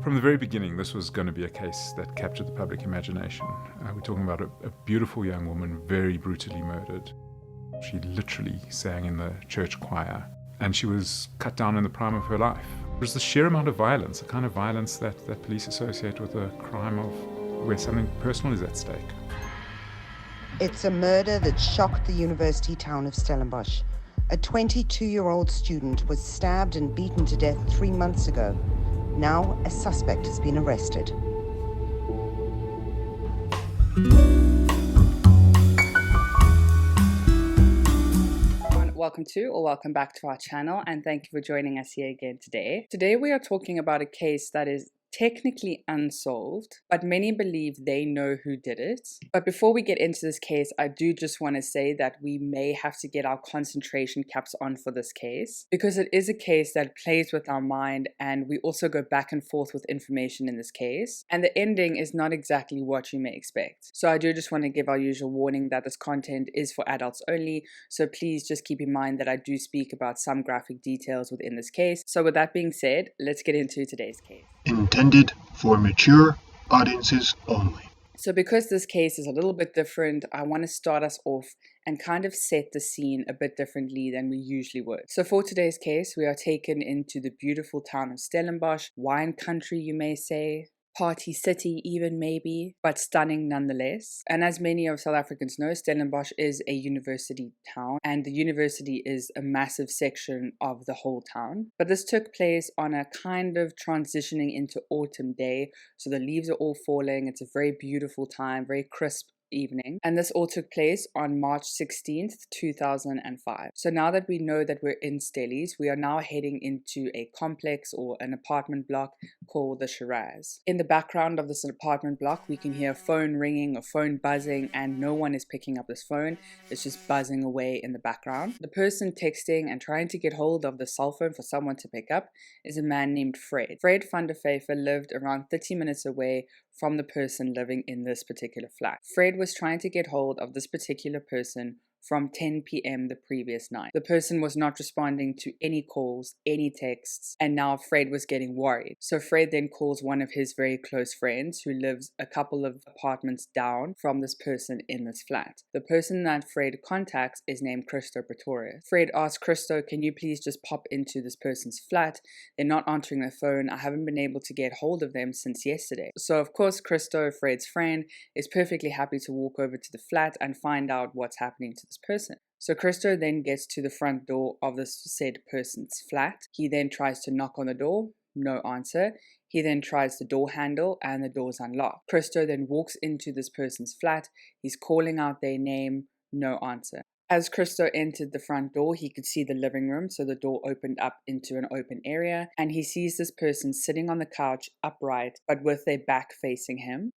From the very beginning, this was going to be a case that captured the public imagination. We're talking about a beautiful young woman very brutally murdered. She literally sang in the church choir, and she was cut down in the prime of her life. It was the sheer amount of violence, the kind of violence that police associate with a crime of where something personal is at stake. It's a murder that shocked the university town of Stellenbosch. A 22-year-old student was stabbed and beaten to death 3 months ago. Now, a suspect has been arrested. Welcome to or welcome back to our channel, and thank you for joining us here again today. Today we are talking about a case that is technically unsolved, but many believe they know who did it. But before we get into this case, I do just want to say that we may have to get our concentration caps on for this case, because it is a case that plays with our mind, and we also go back and forth with information in this case, and the ending is not exactly what you may expect. So I do just want to give our usual warning that this content is for adults only, so please just keep in mind that I do speak about some graphic details within this case. So with that being said, let's get into today's case. Intended for mature audiences only. So because this case is a little bit different, I want to start us off and kind of set the scene a bit differently than we usually would. So for today's case, we are taken into the beautiful town of Stellenbosch, wine country you may say, party city even maybe, but stunning nonetheless. And as many of South Africans know, Stellenbosch is a university town, and the university is a massive section of the whole town. But this took place on a kind of transitioning into autumn day, so the leaves are all falling. It's a very beautiful time, very crisp evening, and this all took place on March 16th, 2005. So now that we know that we're in Stellies, we are now heading into a complex or an apartment block called the Shiraz. In the background of this apartment block, we can hear a phone ringing, a phone buzzing, and no one is picking up this phone. It's just buzzing away in the background. The person texting and trying to get hold of the cell phone for someone to pick up is a man named Fred. Fred van der Vyver lived around 30 minutes away from the person living in this particular flat. Fred was trying to get hold of this particular person from 10 p.m. the previous night. The person was not responding to any calls, any texts, and now Fred was getting worried. So Fred then calls one of his very close friends who lives a couple of apartments down from this person in this flat. The person that Fred contacts is named Christo Pretorius. Fred asks Christo, can you please just pop into this person's flat? They're not answering their phone. I haven't been able to get hold of them since yesterday. So of course Christo, Fred's friend, is perfectly happy to walk over to the flat and find out what's happening to this person. So Christo then gets to the front door of this said person's flat. He then tries to knock on the door, no answer. He then tries the door handle and the door's unlocked. Christo then walks into this person's flat. He's calling out their name, no answer. As Christo entered the front door, he could see the living room, so the door opened up into an open area, and he sees this person sitting on the couch upright, but with their back facing him.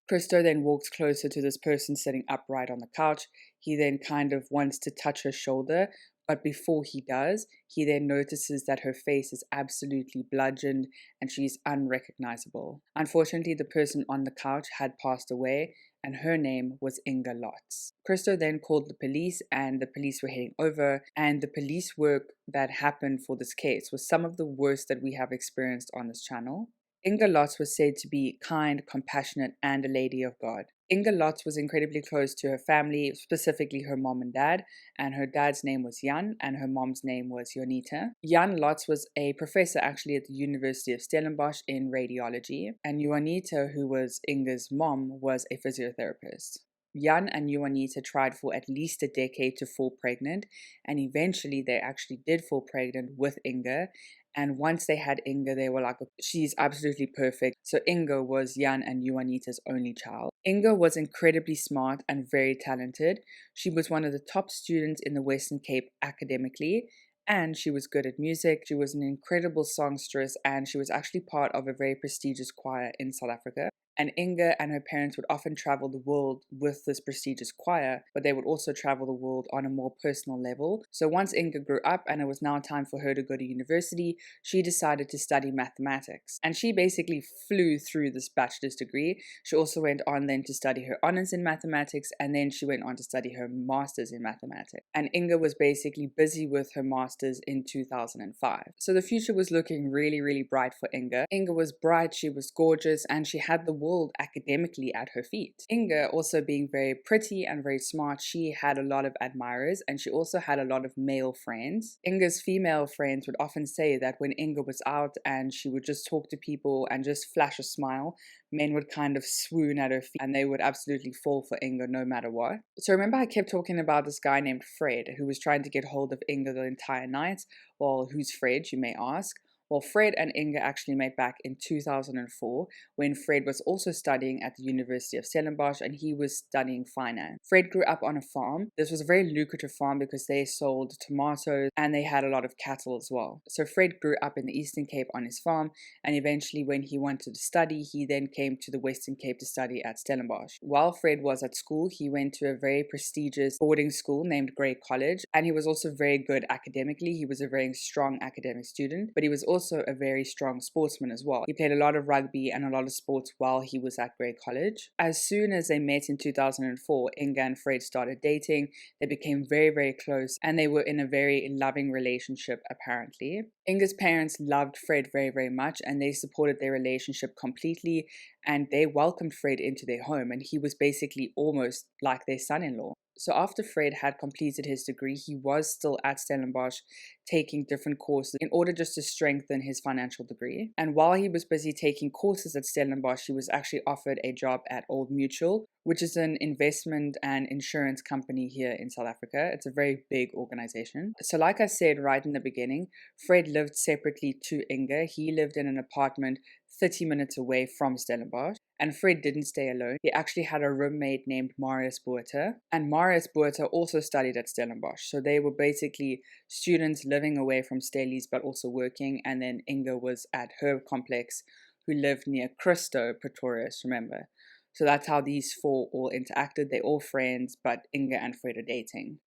Christo then walks closer to this person sitting upright on the couch. He then kind of wants to touch her shoulder, but before he does, he then notices that her face is absolutely bludgeoned and she's unrecognizable. Unfortunately, the person on the couch had passed away, and her name was Inge Lotz. Christo then called the police, and the police were heading over, and the police work that happened for this case was some of the worst that we have experienced on this channel. Inge Lotz was said to be kind, compassionate, and a lady of God. Inge Lotz was incredibly close to her family, specifically her mom and dad, and her dad's name was Jan, and her mom's name was Jonita. Jan Lotz was a professor actually at the University of Stellenbosch in radiology, and Jonita, who was Inge's mom, was a physiotherapist. Jan and Jonita tried for at least a decade to fall pregnant, and eventually they actually did fall pregnant with Inge. And once they had Inge, they were like, she's absolutely perfect. So Inge was Jan and Jonita's only child. Inge was incredibly smart and very talented. She was one of the top students in the Western Cape academically, and she was good at music. She was an incredible songstress, and she was actually part of a very prestigious choir in South Africa. And Inga and her parents would often travel the world with this prestigious choir, but they would also travel the world on a more personal level. So once Inga grew up and it was now time for her to go to university, she decided to study mathematics. And she basically flew through this bachelor's degree. She also went on then to study her honors in mathematics, and then she went on to study her master's in mathematics. And Inga was basically busy with her master's in 2005. So the future was looking really, really bright for Inga. Inga was bright, she was gorgeous, and she had the world academically at her feet. Inga, also being very pretty and very smart, she had a lot of admirers, and she also had a lot of male friends. Inga's female friends would often say that when Inga was out and she would just talk to people and just flash a smile, men would kind of swoon at her feet and they would absolutely fall for Inga no matter what. So remember I kept talking about this guy named Fred who was trying to get hold of Inga the entire night? Well, who's Fred, you may ask? Well, Fred and Inga actually met back in 2004 when Fred was also studying at the University of Stellenbosch and he was studying finance. Fred grew up on a farm. This was a very lucrative farm because they sold tomatoes and they had a lot of cattle as well. So Fred grew up in the Eastern Cape on his farm, and eventually when he wanted to study, he then came to the Western Cape to study at Stellenbosch. While Fred was at school, he went to a very prestigious boarding school named Grey College, and he was also very good academically. He was a very strong academic student, but he was also a very strong sportsman as well. He played a lot of rugby and a lot of sports while he was at Grey College. As soon as they met in 2004, Inga and Fred started dating. They became very, very close and they were in a very loving relationship apparently. Inga's parents loved Fred very, very much and they supported their relationship completely, and they welcomed Fred into their home, and he was basically almost like their son-in-law. So after Fred had completed his degree, he was still at Stellenbosch taking different courses in order just to strengthen his financial degree. And while he was busy taking courses at Stellenbosch, he was actually offered a job at Old Mutual, which is an investment and insurance company here in South Africa. It's a very big organization. So like I said right in the beginning, Fred lived separately to Inga. He lived in an apartment 30 minutes away from Stellenbosch. And Fred didn't stay alone. He actually had a roommate named Marius Botha. And Marius Botha also studied at Stellenbosch. So they were basically students living away from Stellies but also working. And then Inga was at her complex, who lived near Christo Pretorius, remember? So that's how these four all interacted. They're all friends, but Inga and Fred are dating.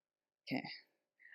Okay.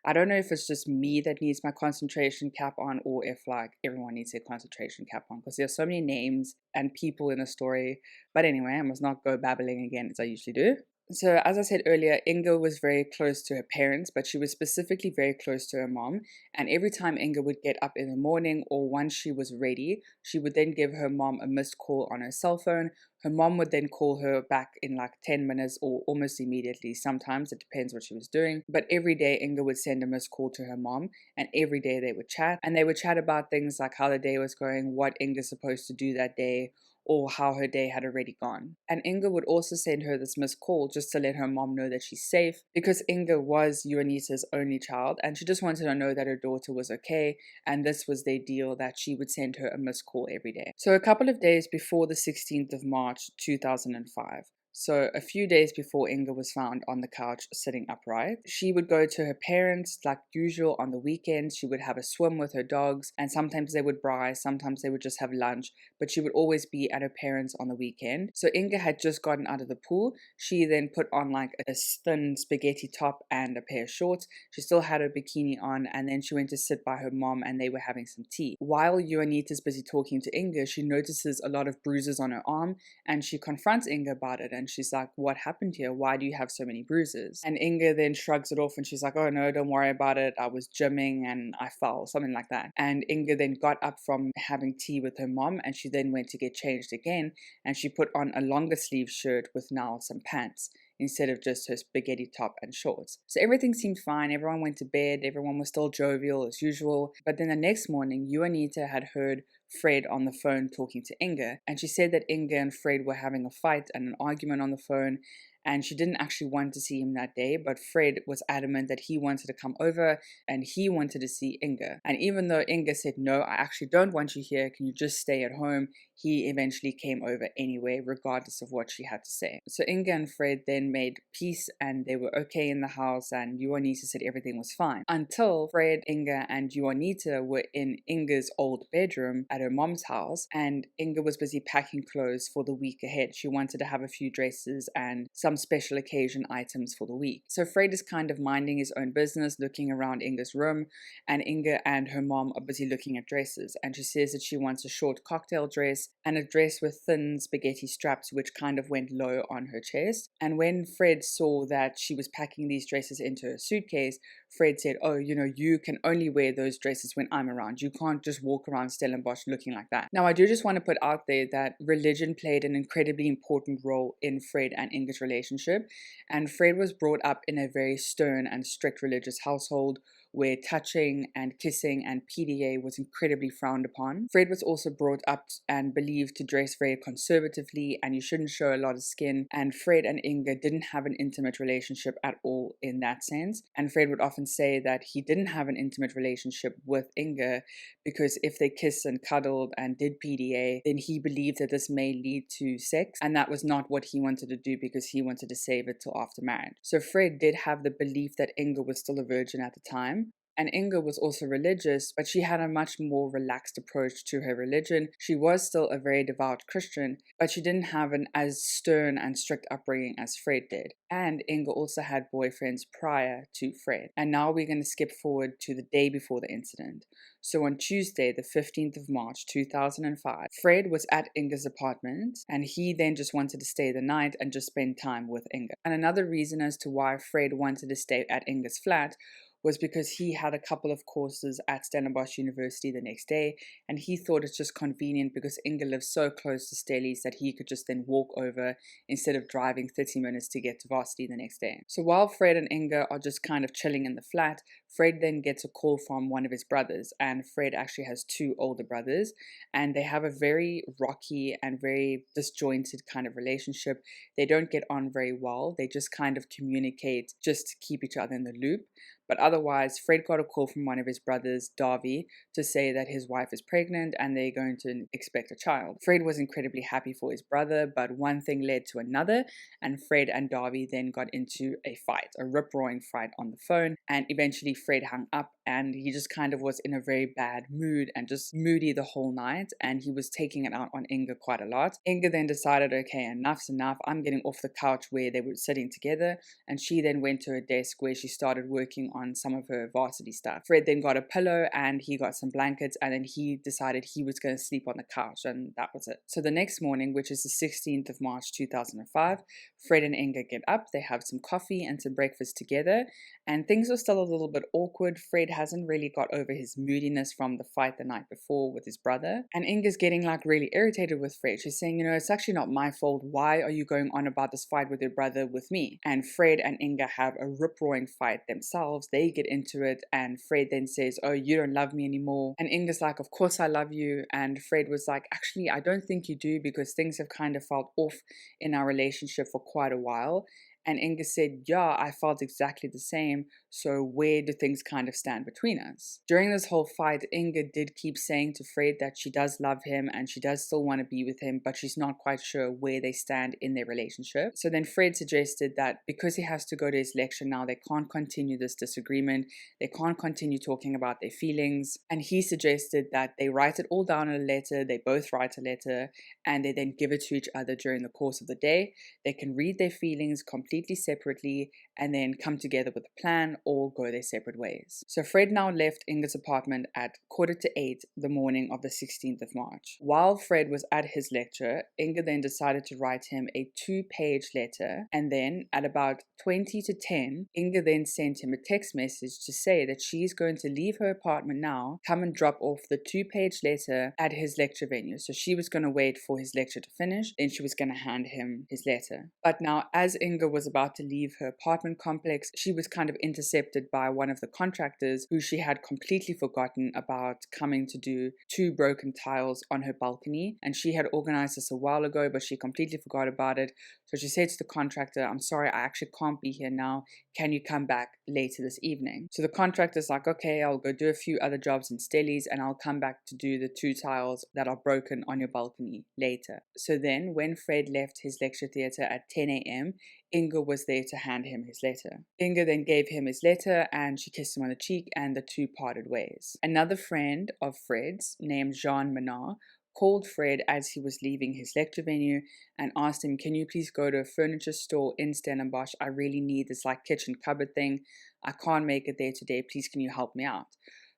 I don't know if it's just me that needs my concentration cap on or if like everyone needs their concentration cap on, because there's so many names and people in a story. But anyway, I must not go babbling again as I usually do. So as I said earlier, Inga was very close to her parents, but she was specifically very close to her mom. And every time Inga would get up in the morning or once she was ready, she would then give her mom a missed call on her cell phone. Her mom would then call her back in like 10 minutes or almost immediately. Sometimes it depends what she was doing. But every day Inga would send a missed call to her mom, and every day they would chat. And they would chat about things like how the day was going, what Inga's supposed to do that day, or how her day had already gone. And Inga would also send her this missed call just to let her mom know that she's safe, because Inga was Juanita's only child and she just wanted to know that her daughter was okay, and this was their deal, that she would send her a missed call every day. So a couple of days before the 16th of March 2005, so a few days before Inga was found on the couch sitting upright, she would go to her parents like usual on the weekends. She would have a swim with her dogs, and sometimes they would braai, sometimes they would just have lunch, but she would always be at her parents on the weekend. So Inga had just gotten out of the pool. She then put on like a thin spaghetti top and a pair of shorts. She still had her bikini on, and then she went to sit by her mom and they were having some tea. While Juanita's busy talking to Inga, she notices a lot of bruises on her arm and she confronts Inga about it. And she's like, what happened here? Why do you have so many bruises? And Inga then shrugs it off and she's like, oh no, don't worry about it. I was gymming and I fell, something like that. And Inga then got up from having tea with her mom and she then went to get changed again. And she put on a longer sleeve shirt with now some pants instead of just her spaghetti top and shorts. So everything seemed fine. Everyone went to bed. Everyone was still jovial as usual. But then the next morning, Juanita had heard Fred on the phone talking to Inga, and she said that Inga and Fred were having a fight and an argument on the phone, and she didn't actually want to see him that day, but Fred was adamant that he wanted to come over and he wanted to see Inga. And even though Inga said, no, I actually don't want you here, can you just stay at home, he eventually came over anyway, regardless of what she had to say. So Inga and Fred then made peace and they were okay in the house, and Juanita said everything was fine. Until Fred, Inga, and Juanita were in Inga's old bedroom at her mom's house, and Inga was busy packing clothes for the week ahead. She wanted to have a few dresses and some special occasion items for the week. So Fred is kind of minding his own business, looking around Inga's room, and Inga and her mom are busy looking at dresses, and she says that she wants a short cocktail dress and a dress with thin spaghetti straps which kind of went low on her chest. And when Fred saw that she was packing these dresses into her suitcase, Fred said, oh, you can only wear those dresses when I'm around. You can't just walk around Stellenbosch looking like that. Now, I do just want to put out there that religion played an incredibly important role in Fred and Inga's relationship. And Fred was brought up in a very stern and strict religious household where touching and kissing and PDA was incredibly frowned upon. Fred was also brought up and believed to dress very conservatively, and you shouldn't show a lot of skin. And Fred and Inga didn't have an intimate relationship at all in that sense. And Fred would often say that he didn't have an intimate relationship with Inga because if they kissed and cuddled and did PDA, then he believed that this may lead to sex, and that was not what he wanted to do because he wanted to save it till after marriage. So Fred did have the belief that Inga was still a virgin at the time. And Inga was also religious, but she had a much more relaxed approach to her religion. She was still a very devout Christian, but she didn't have an as stern and strict upbringing as Fred did. And Inga also had boyfriends prior to Fred. And now we're going to skip forward to the day before the incident. So on Tuesday, the 15th of March, 2005, Fred was at Inga's apartment, and he then just wanted to stay the night and just spend time with Inga. And another reason as to why Fred wanted to stay at Inga's flat was because he had a couple of courses at Stellenbosch University the next day, and he thought it's just convenient because Inga lives so close to Stellies that he could just then walk over instead of driving 30 minutes to get to varsity the next day. So while Fred and Inga are just kind of chilling in the flat, Fred then gets a call from one of his brothers, and Fred actually has two older brothers, and they have a very rocky and very disjointed kind of relationship. They don't get on very well. They just kind of communicate just to keep each other in the loop. But otherwise, Fred got a call from one of his brothers, Darby, to say that his wife is pregnant and they're going to expect a child. Fred was incredibly happy for his brother, but one thing led to another, and Fred and Darby then got into a fight, a rip-roaring fight on the phone, and eventually Fred hung up, and he just kind of was in a very bad mood and just moody the whole night, and he was taking it out on Inga quite a lot. Inga then decided, okay, enough's enough, I'm getting off the couch where they were sitting together, and she then went to her desk where she started working on some of her varsity stuff. Fred then got a pillow and he got some blankets, and then he decided he was going to sleep on the couch, and that was it. So the next morning, which is the 16th of March 2005, Fred and Inga get up, they have some coffee and some breakfast together, and things are still a little bit awkward. Fred hasn't really got over his moodiness from the fight the night before with his brother, and Inga's getting like really irritated with Fred. She's saying, it's actually not my fault. Why are you going on about this fight with your brother with me? And Fred and Inga have a rip-roaring fight themselves. They get into it, and Fred then says, oh, you don't love me anymore. And Inga's like, of course I love you. And Fred was like, actually, I don't think you do, because things have kind of felt off in our relationship for quite a while. And Inga said, yeah, I felt exactly the same. So where do things kind of stand between us? During this whole fight, Inga did keep saying to Fred that she does love him and she does still want to be with him, but she's not quite sure where they stand in their relationship. So then Fred suggested that because he has to go to his lecture now, they can't continue this disagreement. They can't continue talking about their feelings. And he suggested that they write it all down in a letter. They both write a letter and they then give it to each other during the course of the day. They can read their feelings completely separately and then come together with a plan or go their separate ways. So Fred now left Inga's apartment at 7:45 the morning of the 16th of March. While Fred was at his lecture, Inga then decided to write him a 2-page letter, and then at about 20 to 10, Inga then sent him a text message to say that she's going to leave her apartment now, come and drop off the 2-page letter at his lecture venue. So she was going to wait for his lecture to finish, then she was going to hand him his letter. But now, as Inga was about to leave her apartment complex, she was kind of intercepted by one of the contractors who she had completely forgotten about coming to do 2 broken tiles on her balcony, and she had organized this a while ago, but she completely forgot about it. So she said to the contractor, I'm sorry, I actually can't be here now. Can you come back later this evening? So the contractor's like, okay, I'll go do a few other jobs in Stellies and I'll come back to do the 2 tiles that are broken on your balcony later. So then when Fred left his lecture theatre at 10 a.m., Inga was there to hand him his letter. Inga then gave him his letter and she kissed him on the cheek and the two parted ways. Another friend of Fred's named Jean Menard called Fred as he was leaving his lecture venue and asked him, can you please go to a furniture store in Stellenbosch? I really need this kitchen cupboard thing. I can't make it there today. Please, can you help me out?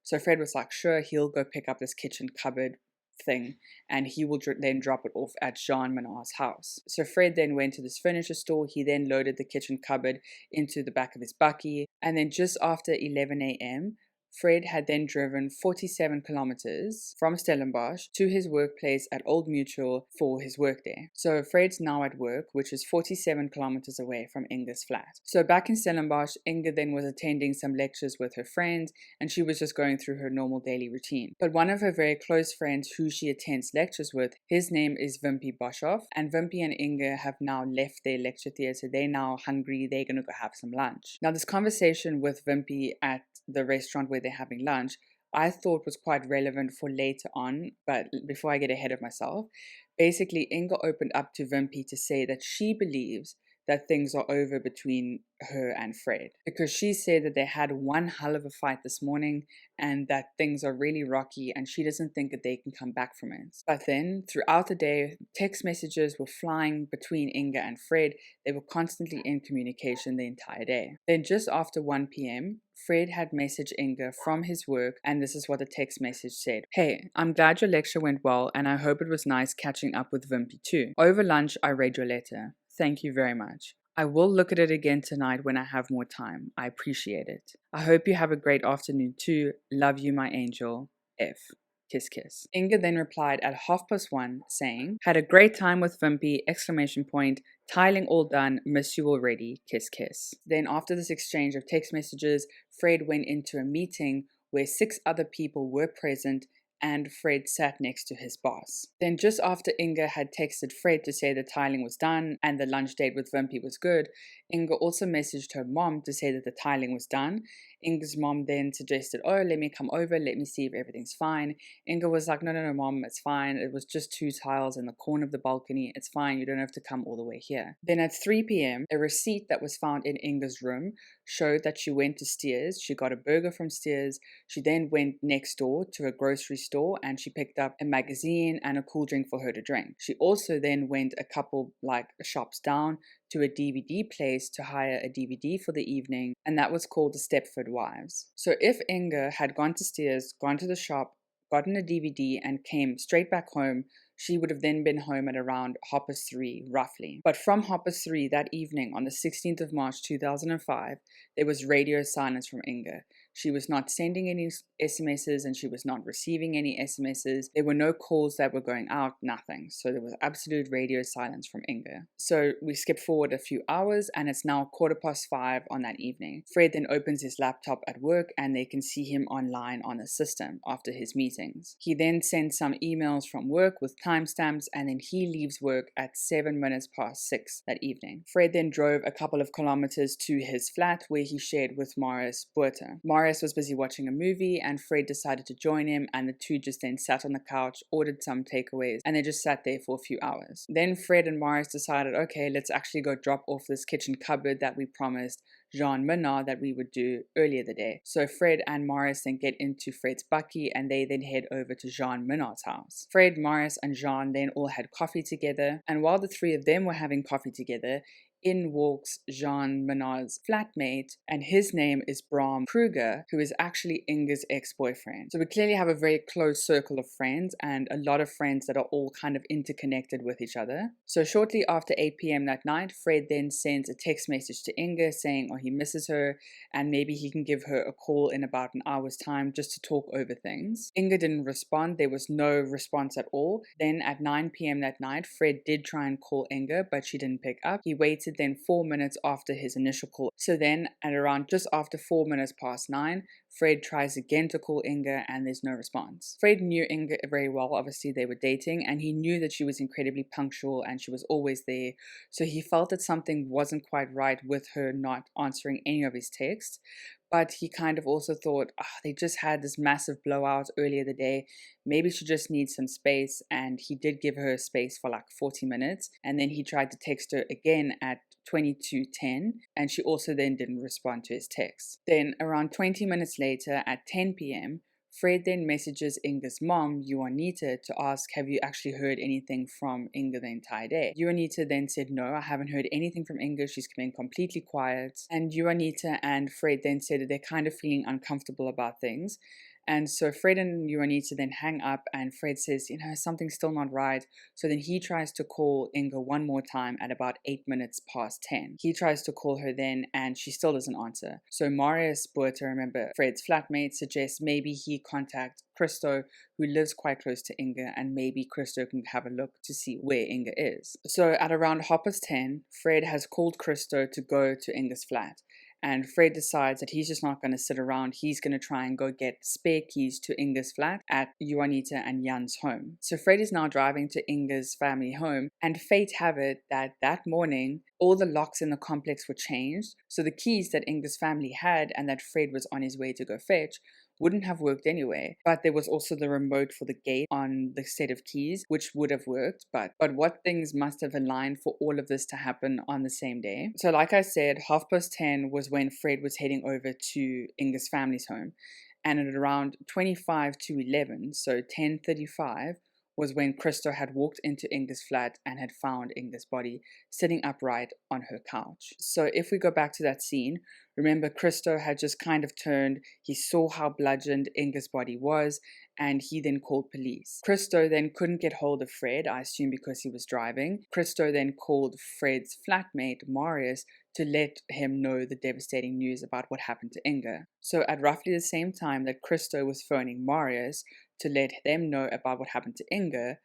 So Fred was like, sure, he'll go pick up this kitchen cupboard thing and he will then drop it off at Jean Menard's house. So Fred then went to this furniture store. He then loaded the kitchen cupboard into the back of his bakkie, and then just after 11 a.m., Fred had then driven 47 kilometers from Stellenbosch to his workplace at Old Mutual for his workday. So Fred's now at work, which is 47 kilometers away from Inga's flat. So back in Stellenbosch, Inga then was attending some lectures with her friends and she was just going through her normal daily routine. But one of her very close friends who she attends lectures with, his name is Wimpy Boshoff, and Wimpy and Inga have now left their lecture theatre. They're now hungry. They're going to go have some lunch. Now this conversation with Wimpy at the restaurant where they're having lunch, I thought was quite relevant for later on, but before I get ahead of myself, basically Inga opened up to Wimpy to say that she believes that things are over between her and Fred, because she said that they had one hell of a fight this morning and that things are really rocky and she doesn't think that they can come back from it. But then throughout the day, text messages were flying between Inga and Fred. They were constantly in communication the entire day. Then just after 1 p.m., Fred had messaged Inga from his work, and this is what the text message said. Hey, I'm glad your lecture went well and I hope it was nice catching up with Wimpy too. Over lunch, I read your letter. Thank you very much. I will look at it again tonight when I have more time. I appreciate it. I hope you have a great afternoon too. Love you, my angel. F. Kiss, kiss. Inga then replied at 1:30 saying, had a great time with Wimpy, ! Tiling all done, miss you already, kiss, kiss. Then after this exchange of text messages, Fred went into a meeting where 6 other people were present and Fred sat next to his boss. Then just after Inga had texted Fred to say the tiling was done and the lunch date with Wimpy was good, Inga also messaged her mom to say that the tiling was done. Inga's mom then suggested, oh, let me come over, let me see if everything's fine. Inga was like, no, mom, it's fine. It was just 2 tiles in the corner of the balcony. It's fine. You don't have to come all the way here. Then at 3 p.m., a receipt that was found in Inga's room showed that she went to Steers. She got a burger from Steers. She then went next door to a grocery store and she picked up a magazine and a cool drink for her to drink. She also then went a couple shops down to a DVD place to hire a DVD for the evening, and that was called The Stepford Wives. So if Inga had gone to Steers, gone to the shop, gotten a DVD and came straight back home, she would have then been home at around 3:30 roughly. But from 3:30 that evening on the 16th of March 2005, there was radio silence from Inga. She was not sending any SMSs and she was not receiving any SMSs. There were no calls that were going out, nothing. So there was absolute radio silence from Inga. So we skip forward a few hours and it's now 5:15 on that evening. Fred then opens his laptop at work and they can see him online on the system after his meetings. He then sends some emails from work with timestamps and then he leaves work at 6:07 that evening. Fred then drove a couple of kilometers to his flat where he shared with Morris Buerter. Morris was busy watching a movie and Fred decided to join him and the two just then sat on the couch, ordered some takeaways, and they just sat there for a few hours. Then Fred and Morris decided, okay, let's actually go drop off this kitchen cupboard that we promised Jean Menard that we would do earlier the day. So Fred and Morris then get into Fred's bakkie and they then head over to Jean Menard's house. Fred, Morris and Jean then all had coffee together, and while the 3 of them were having coffee together, in walks Jean Menard's flatmate, and his name is Bram Kruger, who is actually Inga's ex-boyfriend. So we clearly have a very close circle of friends and a lot of friends that are all kind of interconnected with each other. So shortly after 8 p.m. that night, Fred then sends a text message to Inga saying, he misses her and maybe he can give her a call in about an hour's time just to talk over things. Inga didn't respond. There was no response at all. Then at 9 p.m. that night, Fred did try and call Inga, but she didn't pick up. He waited waited then 4 minutes after his initial call. So then at around just after 4 minutes past 9, Fred tries again to call Inga and there's no response. Fred knew Inga very well, obviously they were dating, and he knew that she was incredibly punctual and she was always there. So he felt that something wasn't quite right with her not answering any of his texts. But he kind of also thought, they just had this massive blowout earlier the day. Maybe she just needs some space. And he did give her space for like 40 minutes. And then he tried to text her again at 22:10. And she also then didn't respond to his text. Then around 20 minutes later at 10 p.m., Fred then messages Inga's mom, Juanita, to ask, have you actually heard anything from Inga the entire day? Juanita then said, no, I haven't heard anything from Inga. She's been completely quiet. And Juanita and Fred then said that they're kind of feeling uncomfortable about things. And so Fred and Juanita then hang up, and Fred says, something's still not right. So then he tries to call Inga one more time at about 8 minutes past 10. He tries to call her then, and she still doesn't answer. So Marius Buerta, remember Fred's flatmate, suggests maybe he contact Christo, who lives quite close to Inga, and maybe Christo can have a look to see where Inga is. So at around 10:30, Fred has called Christo to go to Inga's flat. And Fred decides that he's just not going to sit around. He's going to try and go get spare keys to Inga's flat at Juanita and Jan's home. So Fred is now driving to Inga's family home, and fate have it that morning, all the locks in the complex were changed. So the keys that Inga's family had and that Fred was on his way to go fetch wouldn't have worked anyway. But there was also the remote for the gate on the set of keys, which would have worked. But what things must have aligned for all of this to happen on the same day? So like I said, 10:30 was when Fred was heading over to Inga's family's home. And at around 25 to 11, so 10:35, was when Christo had walked into Inga's flat and had found Inga's body sitting upright on her couch. So if we go back to that scene, remember Christo had just kind of turned, he saw how bludgeoned Inga's body was, and he then called police. Christo then couldn't get hold of Fred, I assume because he was driving. Christo then called Fred's flatmate, Marius, to let him know the devastating news about what happened to Inga. So at roughly the same time that Christo was phoning Marius to let them know about what happened to Inga,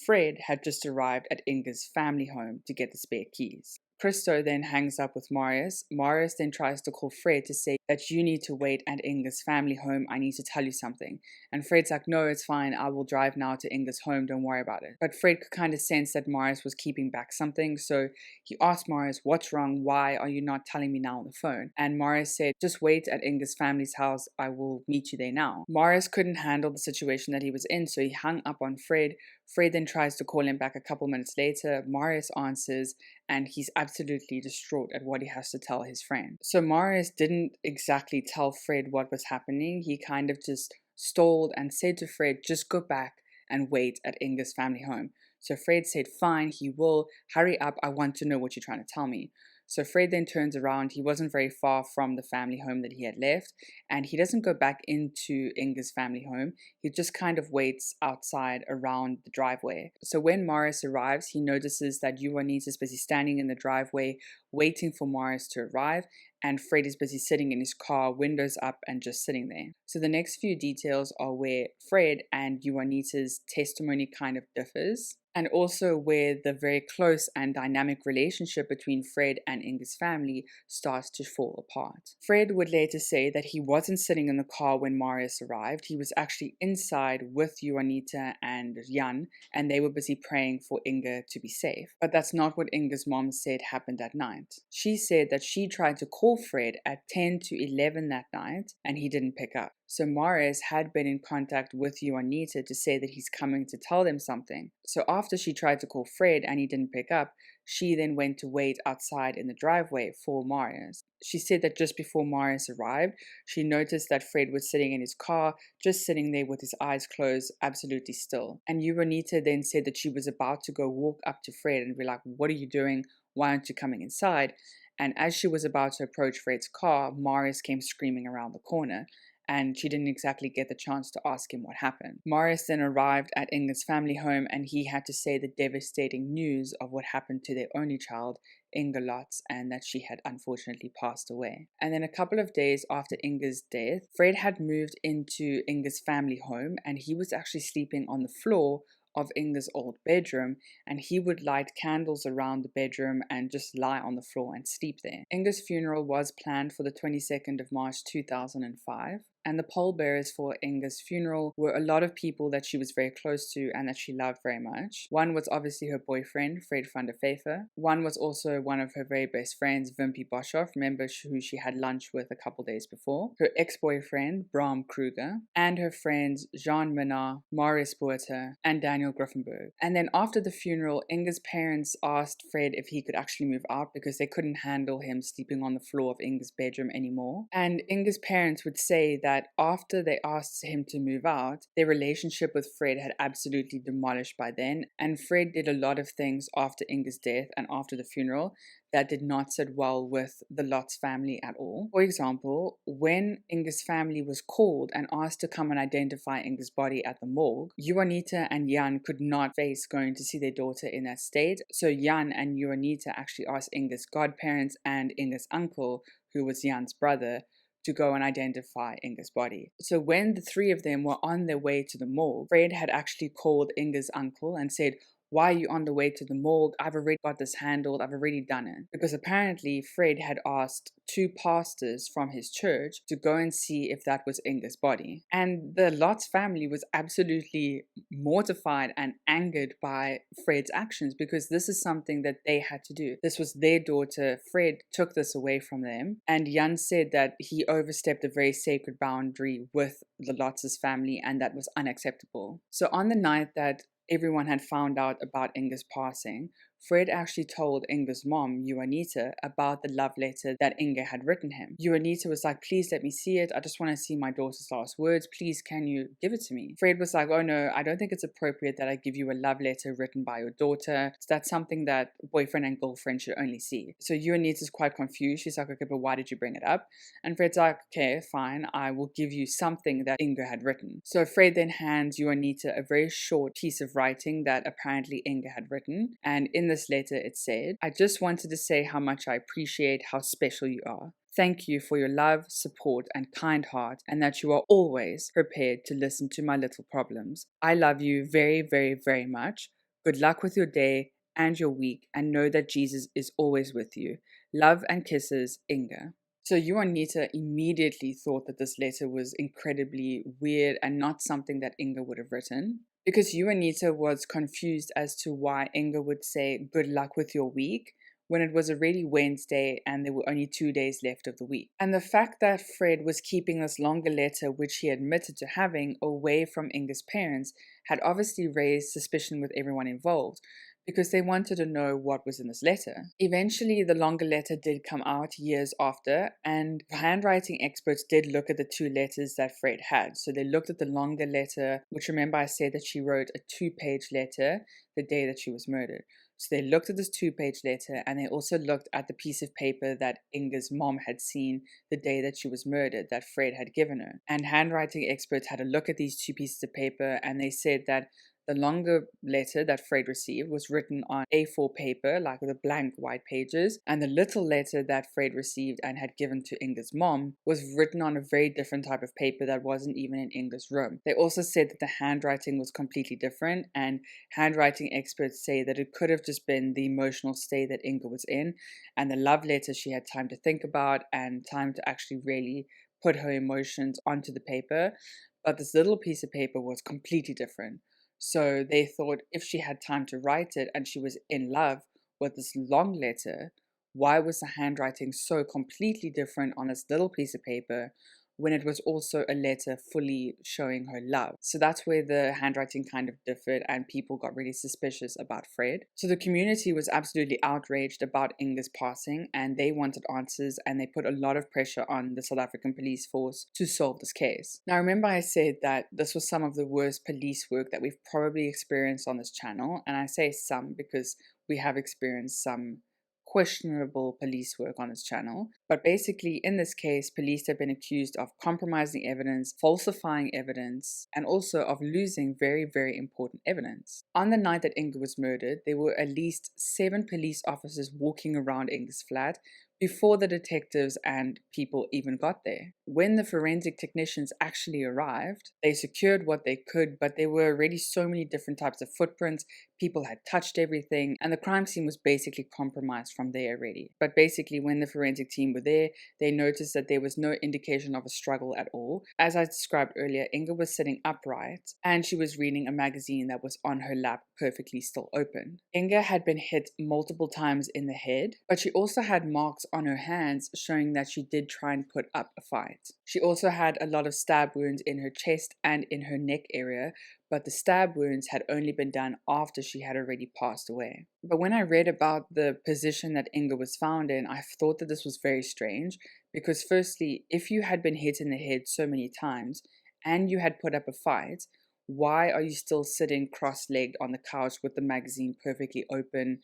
Fred had just arrived at Inga's family home to get the spare keys. Christo then hangs up with Marius. Marius then tries to call Fred to say that you need to wait at Inga's family home. I need to tell you something. And Fred's like, no, it's fine. I will drive now to Inga's home. Don't worry about it. But Fred could kind of sense that Marius was keeping back something. So he asked Marius, what's wrong? Why are you not telling me now on the phone? And Marius said, just wait at Inga's family's house. I will meet you there now. Marius couldn't handle the situation that he was in, so he hung up on Fred. Fred then tries to call him back a couple minutes later. Marius answers, and he's absolutely distraught at what he has to tell his friend. So Marius didn't exactly tell Fred what was happening. He kind of just stalled and said to Fred, just go back and wait at Inga's family home. So Fred said, fine, he will. Hurry up, I want to know what you're trying to tell me. So Fred then turns around. He wasn't very far from the family home that he had left, and he doesn't go back into Inga's family home. He just kind of waits outside around the driveway. So when Marius arrives, he notices that Juanita is busy standing in the driveway waiting for Marius to arrive, and Fred is busy sitting in his car, windows up, and just sitting there. So the next few details are where Fred and Juanita's testimony kind of differs, and also where the very close and dynamic relationship between Fred and Inga's family starts to fall apart. Fred would later say that he wasn't sitting in the car when Marius arrived. He was actually inside with Juanita and Jan, and they were busy praying for Inga to be safe. But that's not what Inga's mom said happened that night. She said that she tried to call Fred at 10 to 11 that night, and he didn't pick up. So Marius had been in contact with Juanita to say that he's coming to tell them something. So after she tried to call Fred and he didn't pick up, she then went to wait outside in the driveway for Marius. She said that just before Marius arrived, she noticed that Fred was sitting in his car, just sitting there with his eyes closed, absolutely still. And Juanita then said that she was about to go walk up to Fred and be like, what are you doing? Why aren't you coming inside? And as she was about to approach Fred's car, Marius came screaming around the corner, and she didn't exactly get the chance to ask him what happened. Marius then arrived at Inga's family home, and he had to say the devastating news of what happened to their only child, Inge Lotz, and that she had unfortunately passed away. And then a couple of days after Inga's death, Fred had moved into Inga's family home, and he was actually sleeping on the floor of Inga's old bedroom, and he would light candles around the bedroom and just lie on the floor and sleep there. Inga's funeral was planned for the 22nd of March 2005. And the pallbearers for Inga's funeral were a lot of people that she was very close to and that she loved very much. One was obviously her boyfriend, Fred van der Vefer. One was also one of her very best friends, Wimpy Boshoff, remember, who she had lunch with a couple days before. Her ex-boyfriend, Bram Kruger, and her friends Jean Menard, Marius Boerter, and Daniel Griffenberg. And then after the funeral, Inga's parents asked Fred if he could actually move out because they couldn't handle him sleeping on the floor of Inga's bedroom anymore. And Inga's parents would say that after they asked him to move out, their relationship with Fred had absolutely demolished by then, and Fred did a lot of things after Inga's death and after the funeral that did not sit well with the Lotz family at all. For example, when Inga's family was called and asked to come and identify Inga's body at the morgue, Juanita and Jan could not face going to see their daughter in that state, so Jan and Juanita actually asked Inga's godparents and Inga's uncle, who was Jan's brother, to go and identify Inga's body. So when the three of them were on their way to the morgue, Fred had actually called Inga's uncle and said, "Why are you on the way to the morgue? I've already got this handled. I've already done it." Because apparently Fred had asked two pastors from his church to go and see if that was Inga's body. And the Lotz family was absolutely mortified and angered by Fred's actions because this is something that they had to do. This was their daughter. Fred took this away from them. And Jan said that he overstepped a very sacred boundary with the Lotz's family and that was unacceptable. So on the night that everyone had found out about Inga's passing, Fred actually told Inga's mom, Juanita, about the love letter that Inga had written him. Juanita was like, "Please let me see it. I just want to see my daughter's last words. Please, can you give it to me?" Fred was like, "Oh no, I don't think it's appropriate that I give you a love letter written by your daughter. That's something that boyfriend and girlfriend should only see." So Juanita's quite confused. She's like, "Okay, but why did you bring it up?" And Fred's like, "Okay, fine. I will give you something that Inga had written." So Fred then hands Juanita a very short piece of writing that apparently Inga had written. And in this letter it said, "I just wanted to say how much I appreciate how special you are. Thank you for your love, support, and kind heart, and that you are always prepared to listen to my little problems. I love you very, very, very much. Good luck with your day and your week, and know that Jesus is always with you. Love and kisses, Inga." So Juanita immediately thought that this letter was incredibly weird and not something that Inga would have written. Because Juanita was confused as to why Inga would say "good luck with your week" when it was already Wednesday and there were only 2 days left of the week. And the fact that Fred was keeping this longer letter, which he admitted to having, away from Inga's parents had obviously raised suspicion with everyone involved, because they wanted to know what was in this letter. Eventually, the longer letter did come out years after, and handwriting experts did look at the two letters that Fred had. So they looked at the longer letter, which, remember I said that she wrote a 2-page letter the day that she was murdered. So they looked at this 2-page letter, and they also looked at the piece of paper that Inga's mom had seen the day that she was murdered, that Fred had given her. And handwriting experts had a look at these two pieces of paper, and they said that the longer letter that Fred received was written on A4 paper, like with the blank white pages, and the little letter that Fred received and had given to Inga's mom was written on a very different type of paper that wasn't even in Inga's room. They also said that the handwriting was completely different, and handwriting experts say that it could have just been the emotional state that Inga was in, and the love letter she had time to think about and time to actually really put her emotions onto the paper, but this little piece of paper was completely different. So they thought if she had time to write it and she was in love with this long letter, why was the handwriting so completely different on this little piece of paper when it was also a letter fully showing her love? So that's where the handwriting kind of differed and people got really suspicious about Fred. So the community was absolutely outraged about Inga's passing, and they wanted answers, and they put a lot of pressure on the South African police force to solve this case. Now remember I said that this was some of the worst police work that we've probably experienced on this channel, and I say some because we have experienced some questionable police work on this channel. But basically, in this case, police have been accused of compromising evidence, falsifying evidence, and also of losing very, very important evidence. On the night that Inga was murdered, there were at least 7 police officers walking around Inga's flat, before the detectives and people even got there. When the forensic technicians actually arrived, they secured what they could, but there were already so many different types of footprints. People had touched everything, and the crime scene was basically compromised from there already. But basically, when the forensic team were there, they noticed that there was no indication of a struggle at all. As I described earlier, Inga was sitting upright, and she was reading a magazine that was on her lap, perfectly still open. Inga had been hit multiple times in the head, but she also had marks on her hands showing that she did try and put up a fight. She also had a lot of stab wounds in her chest and in her neck area, but the stab wounds had only been done after she had already passed away. But when I read about the position that Inga was found in, I thought that this was very strange, because firstly, if you had been hit in the head so many times and you had put up a fight, why are you still sitting cross-legged on the couch with the magazine perfectly open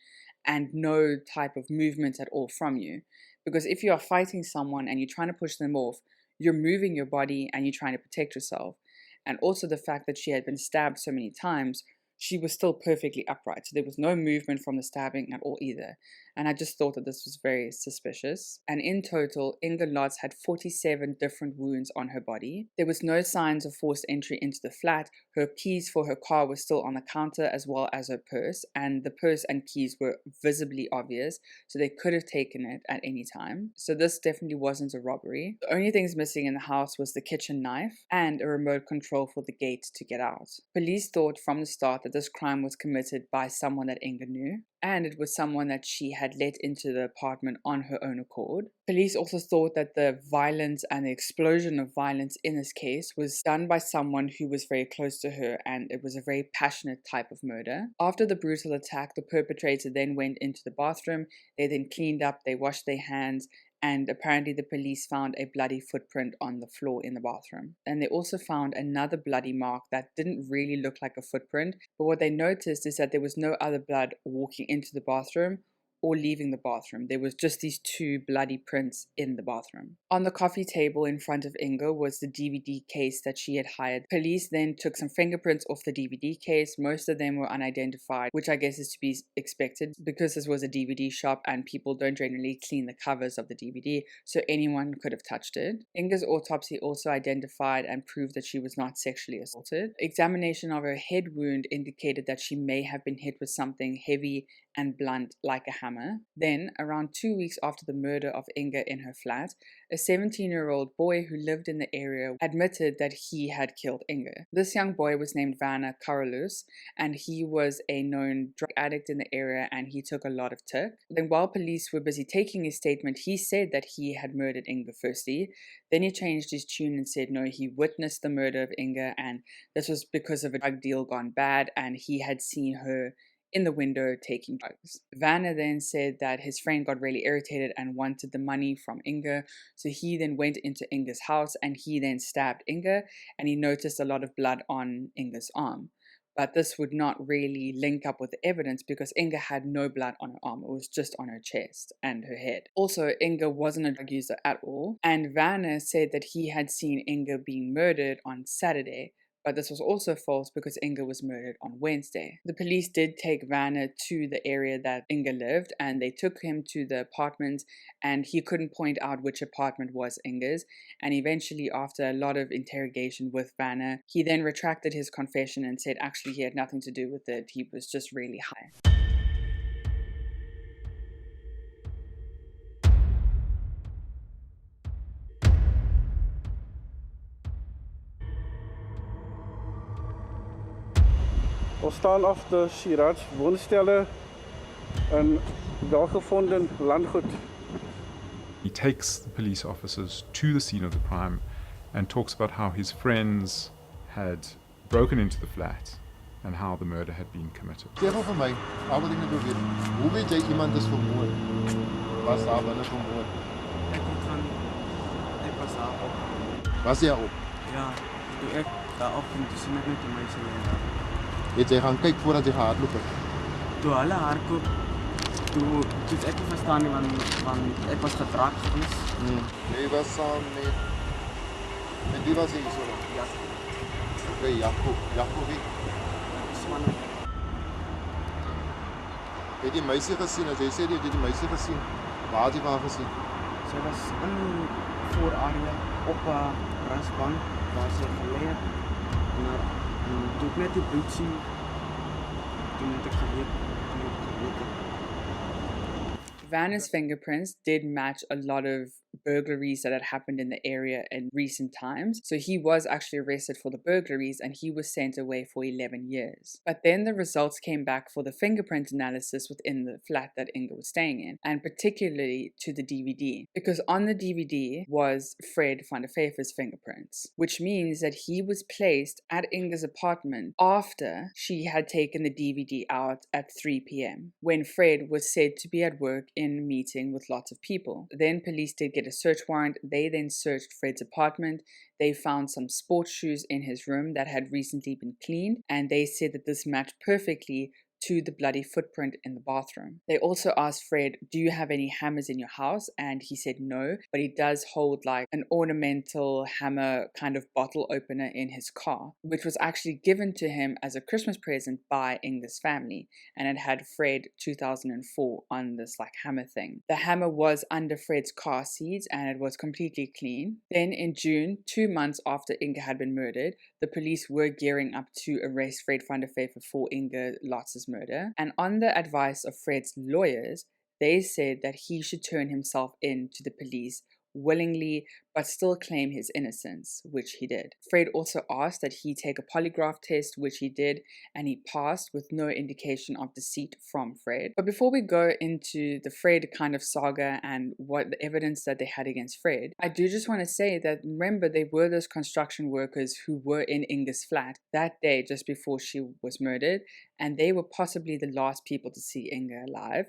and no type of movement at all from you? Because if you are fighting someone and you're trying to push them off, you're moving your body and you're trying to protect yourself. And also the fact that she had been stabbed so many times, she was still perfectly upright. So there was no movement from the stabbing at all either. And I just thought that this was very suspicious. And in total, Inge Lotz had 47 different wounds on her body. There was no signs of forced entry into the flat. Her keys for her car were still on the counter, as well as her purse. And the purse and keys were visibly obvious, so they could have taken it at any time. So this definitely wasn't a robbery. The only things missing in the house was the kitchen knife and a remote control for the gate to get out. Police thought from the start that this crime was committed by someone that Inga knew, and it was someone that she had let into the apartment on her own accord. Police also thought that the violence and the explosion of violence in this case was done by someone who was very close to her, and it was a very passionate type of murder. After the brutal attack, the perpetrator then went into the bathroom. They then cleaned up, they washed their hands, and apparently the police found a bloody footprint on the floor in the bathroom. And they also found another bloody mark that didn't really look like a footprint, but what they noticed is that there was no other blood walking into the bathroom or leaving the bathroom. There was just these two bloody prints in the bathroom. On the coffee table in front of Inga was the DVD case that she had hired. Police then took some fingerprints off the DVD case. Most of them were unidentified, which I guess is to be expected because this was a DVD shop and people don't generally clean the covers of the DVD, so anyone could have touched it. Inga's autopsy also identified and proved that she was not sexually assaulted. Examination of her head wound indicated that she may have been hit with something heavy and blunt like a hammer. Then, around 2 weeks after the murder of Inga in her flat, a 17-year-old boy who lived in the area admitted that he had killed Inga. This young boy was named Vanna Karolus, and he was a known drug addict in the area, and he took a lot of tuk. Then while police were busy taking his statement, he said that he had murdered Inga firstly. Then he changed his tune and said no, he witnessed the murder of Inga, and this was because of a drug deal gone bad, and he had seen her in the window taking drugs. Vanna then said that his friend got really irritated and wanted the money from Inga, so he then went into Inga's house and he then stabbed Inga, and he noticed a lot of blood on Inga's arm. But this would not really link up with the evidence because Inga had no blood on her arm. It was just on her chest and her head. Also, Inga wasn't a drug user at all, and Vanna said that he had seen Inga being murdered on Saturday, but this was also false because Inga was murdered on Wednesday. The police did take Vanna to the area that Inga lived, and they took him to the apartment, and he couldn't point out which apartment was Inga's, and eventually after a lot of interrogation with Vanna, he then retracted his confession and said actually he had nothing to do with it, he was just really high. Ons staan af de Siraj woonstelle en welgevonden landgoed. He takes the police officers to the scene of the crime and talks about how his friends had broken into the flat and how the murder had been committed. Tegel vir my, al wat ek net wil weet. Hoe weet jy iemand is vermoord? Was daar binne vermoord? Ek was daar op. Was jy op? Ja, toe ek daar op kom, toe sien ek net die meisie lê daar. Het jy gaan kyk voordat jy gehardloop het? Toe hulle hardloop, toe ek nie verstaan nie, want ek was getrek gewees. Jy was saam met wie was jy so? Ja. Okay, Jacob wie? Het die meisie gesien? As jy sê jy het die meisie gesien, Waar het jy vir haar gesien? Sy was in die voorarea op 'n rasbank waar sy gelê het. En toe ek net die bloed sien, toen het ek geweet. Vanna's fingerprints did match a lot of burglaries that had happened in the area in recent times. So he was actually arrested for the burglaries and he was sent away for 11 years. But then the results came back for the fingerprint analysis within the flat that Inga was staying in, and particularly to the DVD. Because on the DVD was Fred van der Veever's fingerprints, which means that he was placed at Inga's apartment after she had taken the DVD out at 3 p.m. when Fred was said to be at work in a meeting with lots of people. Then police did get a search warrant. They then searched Fred's apartment. They found some sports shoes in his room that had recently been cleaned, and they said that this matched perfectly to the bloody footprint in the bathroom. They also asked Fred, do you have any hammers in your house? And he said no, but he does hold like an ornamental hammer kind of bottle opener in his car, which was actually given to him as a Christmas present by Inga's family, and it had Fred 2004 on this like hammer thing. The hammer was under Fred's car seat and it was completely clean. Then in June, 2 months after Inga had been murdered, the police were gearing up to arrest Fred van der Veever for Inge Lotz's murder, and on the advice of Fred's lawyers, they said that he should turn himself in to the police willingly but still claim his innocence, which he did. Fred also asked that he take a polygraph test, which he did, and he passed with no indication of deceit from Fred. But before we go into the Fred kind of saga and what the evidence that they had against Fred, I do just want to say that remember they were those construction workers who were in Inga's flat that day just before she was murdered, and they were possibly the last people to see Inga alive.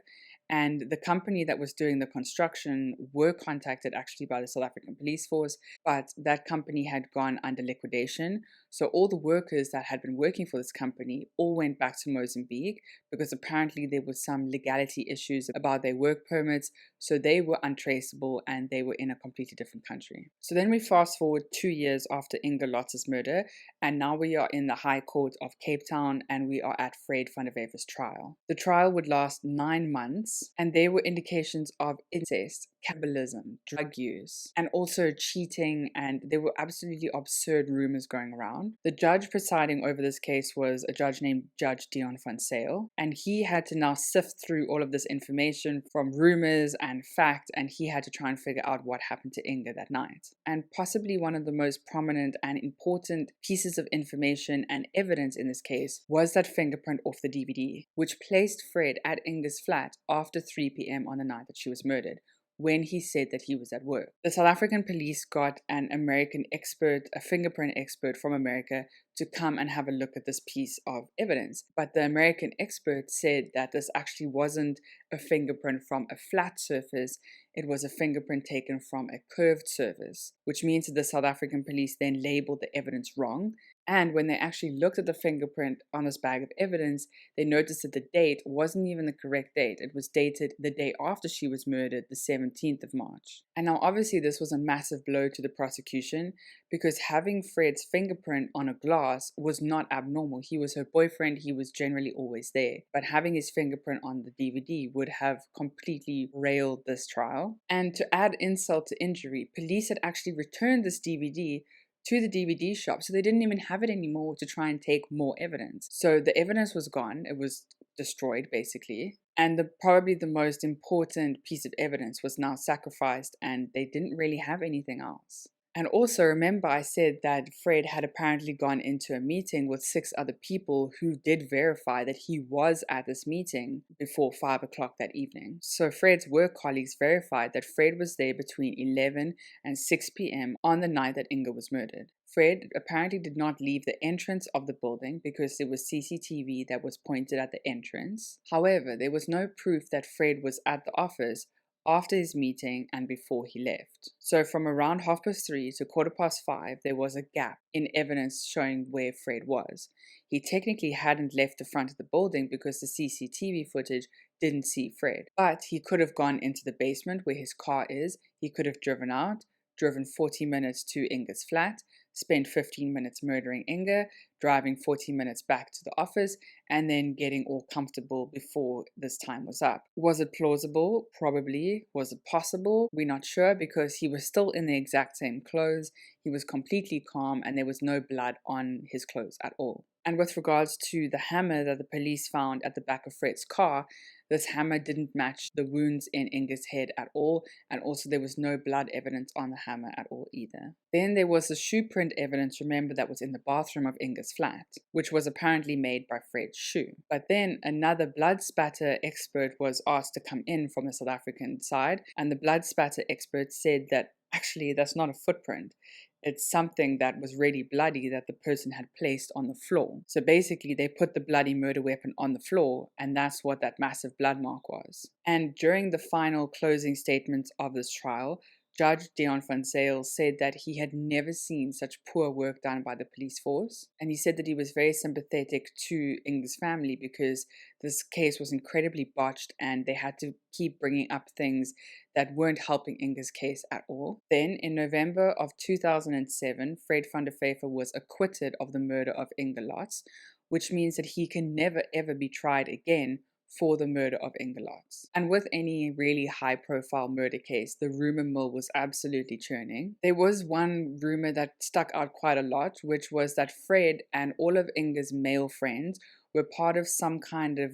And the company that was doing the construction were contacted actually by the South African police force, but that company had gone under liquidation. So all the workers that had been working for this company all went back to Mozambique because apparently there was some legality issues about their work permits. So they were untraceable and they were in a completely different country. So then we fast forward 2 years after Inge Lotz's murder, and now we are in the High Court of Cape Town and we are at Fred van der Veever's trial. The trial would last 9 months. And there were indications of incest, cannibalism, drug use, and also cheating, and there were absolutely absurd rumors going around. The judge presiding over this case was a judge named Judge Dion van Sale, and he had to now sift through all of this information from rumors and fact, and he had to try and figure out what happened to Inga that night. And possibly one of the most prominent and important pieces of information and evidence in this case was that fingerprint off the DVD, which placed Fred at Inga's flat after 3 p.m. on the night that she was murdered, when he said that he was at work. The South African police got an American expert, a fingerprint expert from America, to come and have a look at this piece of evidence. But the American expert said that this actually wasn't a fingerprint from a flat surface, it was a fingerprint taken from a curved surface, which means that the South African police then labeled the evidence wrong. And when they actually looked at the fingerprint on this bag of evidence, they noticed that the date wasn't even the correct date. It was dated the day after she was murdered, the 17th of March. And now obviously this was a massive blow to the prosecution because having Fred's fingerprint on a glass was not abnormal. He was her boyfriend, he was generally always there. But having his fingerprint on the DVD would have completely railed this trial. And to add insult to injury, police had actually returned this DVD to the DVD shop, so they didn't even have it anymore to try and take more evidence. So the evidence was gone, it was destroyed basically, and probably the most important piece of evidence was now sacrificed, and they didn't really have anything else. And also remember I said that Fred had apparently gone into a meeting with 6 other people who did verify that he was at this meeting before 5 o'clock that evening. So Fred's work colleagues verified that Fred was there between 11 and 6 p.m. on the night that Inga was murdered. Fred apparently did not leave the entrance of the building because there was CCTV that was pointed at the entrance. However, there was no proof that Fred was at the office after his meeting and before he left. So from around 3:30 to 5:15, there was a gap in evidence showing where Fred was. He technically hadn't left the front of the building because the CCTV footage didn't see Fred, but he could have gone into the basement where his car is, he could have driven out, driven 40 minutes to Inga's flat, spent 15 minutes murdering Inga, driving 40 minutes back to the office, and then getting all comfortable before this time was up. Was it plausible? Probably. Was it possible? We're not sure because he was still in the exact same clothes. He was completely calm and there was no blood on his clothes at all. And with regards to the hammer that the police found at the back of Fred's car, this hammer didn't match the wounds in Inga's head at all, and also there was no blood evidence on the hammer at all either. Then there was the shoe print evidence, remember, that was in the bathroom of Inga's flat, which was apparently made by Fred's shoe. But then another blood spatter expert was asked to come in from the South African side, and the blood spatter expert said that actually that's not a footprint. It's something that was really bloody that the person had placed on the floor. So basically, they put the bloody murder weapon on the floor, and that's what that massive blood mark was. And during the final closing statements of this trial, Judge Dion van Zyl said that he had never seen such poor work done by the police force. And he said that he was very sympathetic to Inge's family because this case was incredibly botched and they had to keep bringing up things that weren't helping Inge's case at all. Then, in November of 2007, Fred van der Vyver was acquitted of the murder of Inge Lotz, which means that he can never ever be tried again for the murder of Inge Lotz. And with any really high-profile murder case, the rumor mill was absolutely churning. There was one rumor that stuck out quite a lot, which was that Fred and all of Inge's male friends were part of some kind of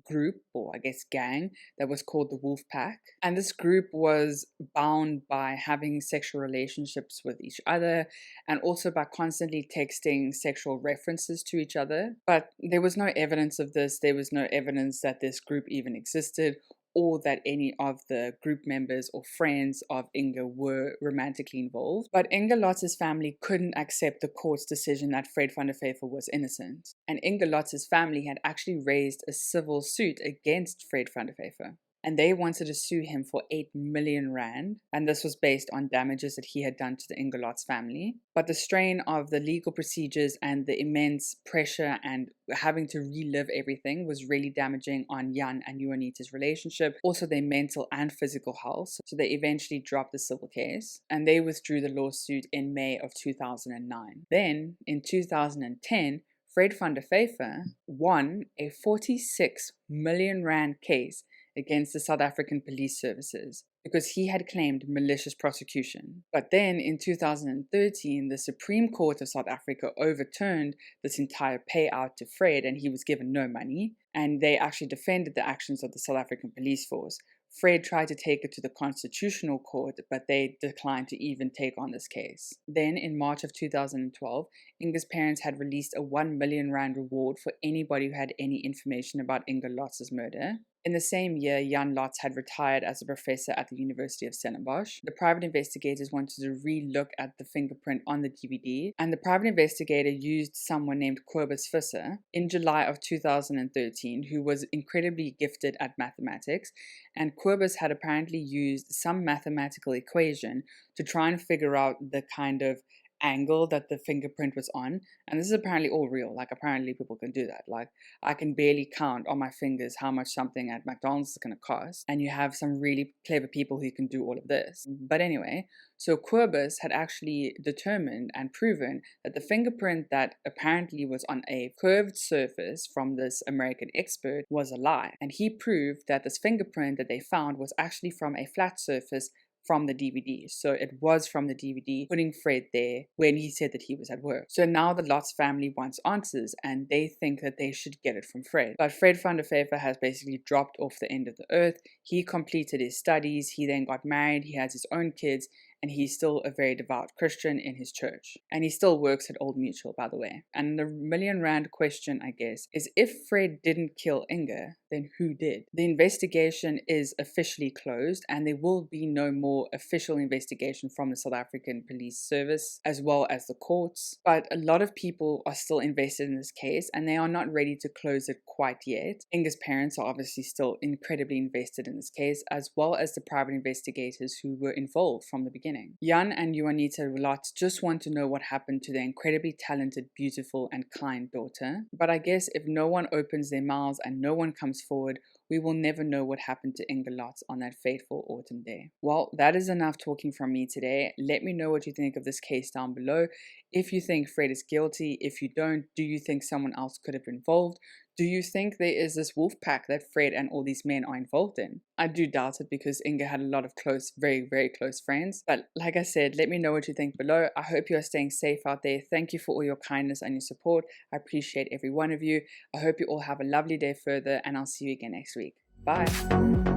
group, or I guess gang, that was called the Wolf Pack. And this group was bound by having sexual relationships with each other and also by constantly texting sexual references to each other. But there was no evidence of this. There was no evidence that this group even existed or that any of the group members or friends of Inge were romantically involved. But Inge Lotz's family couldn't accept the court's decision that Fred van der Vyver was innocent. And Inge Lotz's family had actually raised a civil suit against Fred van der Vyver. And they wanted to sue him for 8 million rand. And this was based on damages that he had done to the Inge Lotz family. But the strain of the legal procedures and the immense pressure and having to relive everything was really damaging on Jan and Juanita's relationship, also their mental and physical health. So they eventually dropped the civil case and they withdrew the lawsuit in May of 2009. Then, in 2010, Fred van der Vyver won a 46 million rand case against the South African police services because he had claimed malicious prosecution. But then in 2013, the Supreme Court of South Africa overturned this entire payout to Fred and he was given no money. And they actually defended the actions of the South African police force. Fred tried to take it to the Constitutional Court, but they declined to even take on this case. Then, in March of 2012, Inge's parents had released a 1 million rand reward for anybody who had any information about Inge Lotz's murder. In the same year, Jan Lotz had retired as a professor at the University of Stellenbosch. The private investigators wanted to re-look at the fingerprint on the DVD, and the private investigator used someone named Kobus Visser in July of 2013, who was incredibly gifted at mathematics, and Kobus had apparently used some mathematical equation to try and figure out the kind of angle that the fingerprint was on. And this is apparently all real. Like, apparently people can do that. Like, I can barely count on my fingers how much something at McDonald's is going to cost, and you have some really clever people who can do all of this. But anyway, so Kobus had actually determined and proven that the fingerprint that apparently was on a curved surface from this American expert was a lie, and he proved that this fingerprint that they found was actually from a flat surface from the DVD. So it was from the DVD, putting Fred there when he said that he was at work. So now the Lotz family wants answers and they think that they should get it from Fred. But Fred van der Vyver has basically dropped off the end of the earth. He completed his studies, he then got married, he has his own kids, and he's still a very devout Christian in his church. And he still works at Old Mutual, by the way. And the million rand question, I guess, is if Fred didn't kill Inge, then who did? The investigation is officially closed, and there will be no more official investigation from the South African Police Service, as well as the courts. But a lot of people are still invested in this case, and they are not ready to close it quite yet. Inge's parents are obviously still incredibly invested in this case, as well as the private investigators who were involved from the beginning. Jan and Juanita Lotz just want to know what happened to their incredibly talented, beautiful, and kind daughter. But I guess if no one opens their mouths and no one comes forward, we will never know what happened to Inge Lotz on that fateful autumn day. Well, that is enough talking from me today. Let me know what you think of this case down below. If you think Fred is guilty, if you don't, do you think someone else could have been involved? Do you think there is this wolf pack that Fred and all these men are involved in? I do doubt it because Inga had a lot of close, very, very close friends. But like I said, let me know what you think below. I hope you are staying safe out there. Thank you for all your kindness and your support. I appreciate every one of you. I hope you all have a lovely day further, and I'll see you again next week. Bye.